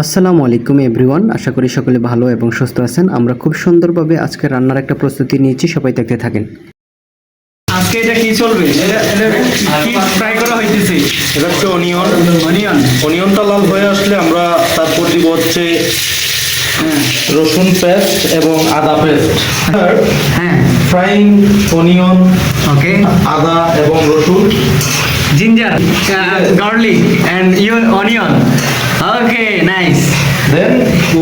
আসসালামু আলাইকুম এভরিওয়ান, আশা করি সকলে ভালো এবং সুস্থ আছেন। আমরা খুব সুন্দরভাবে আজকে রান্নার একটা প্রস্তুতি নিয়েছি, সবাই দেখতে থাকেন। আজকে এটা কি চলবে? এটা কি ফ্রাই করা হইতেছে? এটা হচ্ছে অনিয়ন। অনিয়ন। অনিয়নটা লাল হয়ে আসলে আমরা তারপর দিব হচ্ছে রসুন পেস্ট এবং আদা পেস্ট। হ্যাঁ, ফ্রাইং অনিয়ন, ওকে। আদা এবং রসুন, ginger, garlic and onion. Okay, nice. Then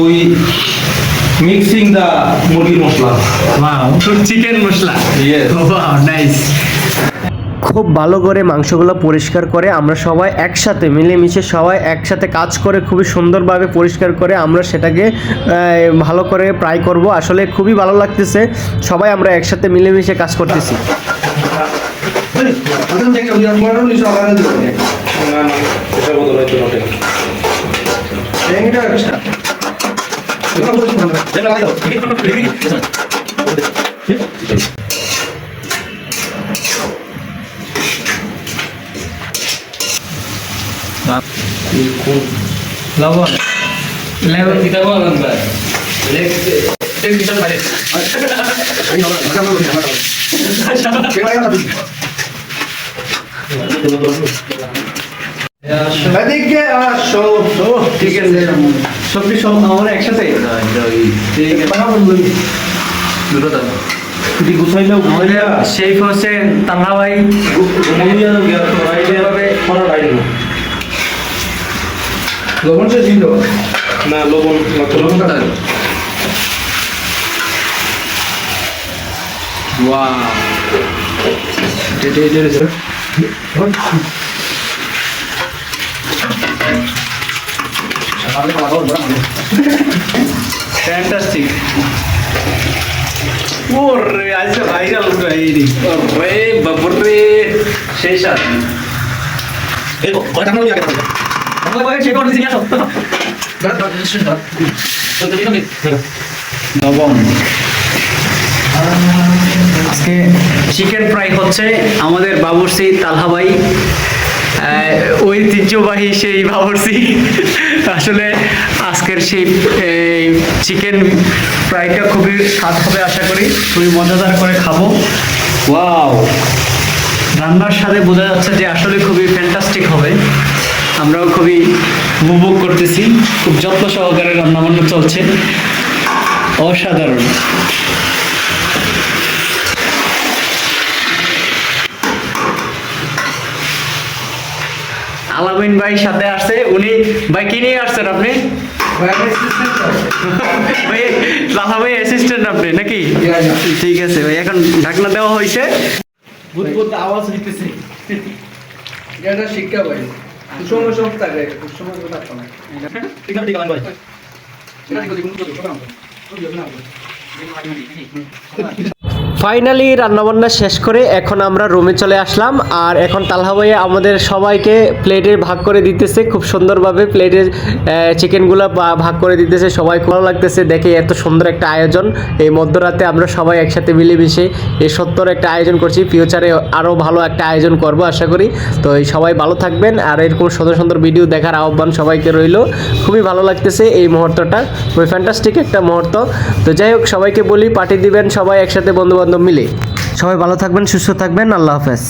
we mixing the মুরগি মশলা। ওয়াও, চিকেন মশলা। Yes. Wow, nice. খুব ভালো করে মাংসগুলো পরিষ্কার করে আমরা সবাই একসাথে মিলেমিশে সবাই একসাথে কাজ করে খুবই সুন্দরভাবে পরিষ্কার করে আমরা সেটাকে ভালো করে ফ্রাই করব। আসলে খুবই ভালো লাগতেছে, সবাই আমরা একসাথে মিলেমিশে কাজ করতেছি। এটা বদল হয়তো নটে। লবণ। লবণ দিতে বলেন ভাই। এদিকে আসো। ঠিক আছে, সবজি সব আমরা একসাথে। ঠিক আছে, যদি গুছাইলেও গুছাইয়া শেফ হোসেন তাল্লা ভাই গুছাইয়া গিয়া রাইলে ভাবে ফটো রাইল। লবণ সে ছিল না লবণ লবণটা ওয়াও, ফ্যান্টাস্টিক। ওরে আজকে ভাইরাল উড়াইনি। ওরে বাবরে, সেই সাথ এই কয়টা নাও আগে থাকবে। বাংলা ভাই চেক করতে গিয়ে সত্য লবণ। আজকে চিকেন ফ্রাই হচ্ছে আমাদের বাবুর্চি তালহা ভাই, ঐতিহ্যবাহী সেই বাবুর্চি। আসলে আজকের সেই চিকেন ফ্রাইটা খুবই স্বাদ হবে, আশা করি খুবই মজাদার করে খাবো। ওয়াও, রান্নার সাথে বোঝা যাচ্ছে যে আসলে খুবই ফ্যান্টাস্টিক হবে। আমরাও খুবই উপভোগ করতেছি, খুব যত্ন সহকারে রান্না বান্না চলছে, অসাধারণ। আলামিন ভাই সাথে আসছে, উনি ভাই কি নিয়ে আসছেন আপনি? ভাই লালা ভাই অ্যাসিস্ট্যান্ট আপনি নাকি? ঠিক আছে ভাই, এখন ঢাকনা দেওয়া হয়েছে। বুদবুদ আওয়াজ হইতেছে। এটা শিক্ষা ভাই, কুসুম সব থাকে, কুসুম থাকতো না। ঠিক আছে ভাই। ফাইনালি রান্নাবান্না শেষ করে এখন আমরা রুমে চলে আসলাম। আর এখন তালহা ভাই আমাদের সবাইকে প্লেটে ভাগ করে দিতেছে, খুব সুন্দরভাবে প্লেটের চিকেনগুলো ভাগ করে দিতেছে। সবাই ভালো লাগতেছে দেখে, এত সুন্দর একটা আয়োজন এই মধ্যরাতে আমরা সবাই একসাথে মিলেমিশে এই সত্তর একটা আয়োজন করছি। ফিউচারে আরও ভালো একটা আয়োজন করব আশা করি। তো এই সবাই ভালো থাকবেন, আর এরকম সুন্দর সুন্দর ভিডিও দেখার আহ্বান সবাইকে রইল। খুবই ভালো লাগতেছে এই মুহূর্তটা, খুবই ফ্যান্টাস্টিক একটা মুহূর্ত। তো যাই হোক, সবাইকে বলি পার্টি দিবেন সবাই একসাথে বন্ধু বান্ধব মিলে। সবাই ভালো থাকবেন, সুস্থ থাকবেন, আল্লাহ হাফেজ।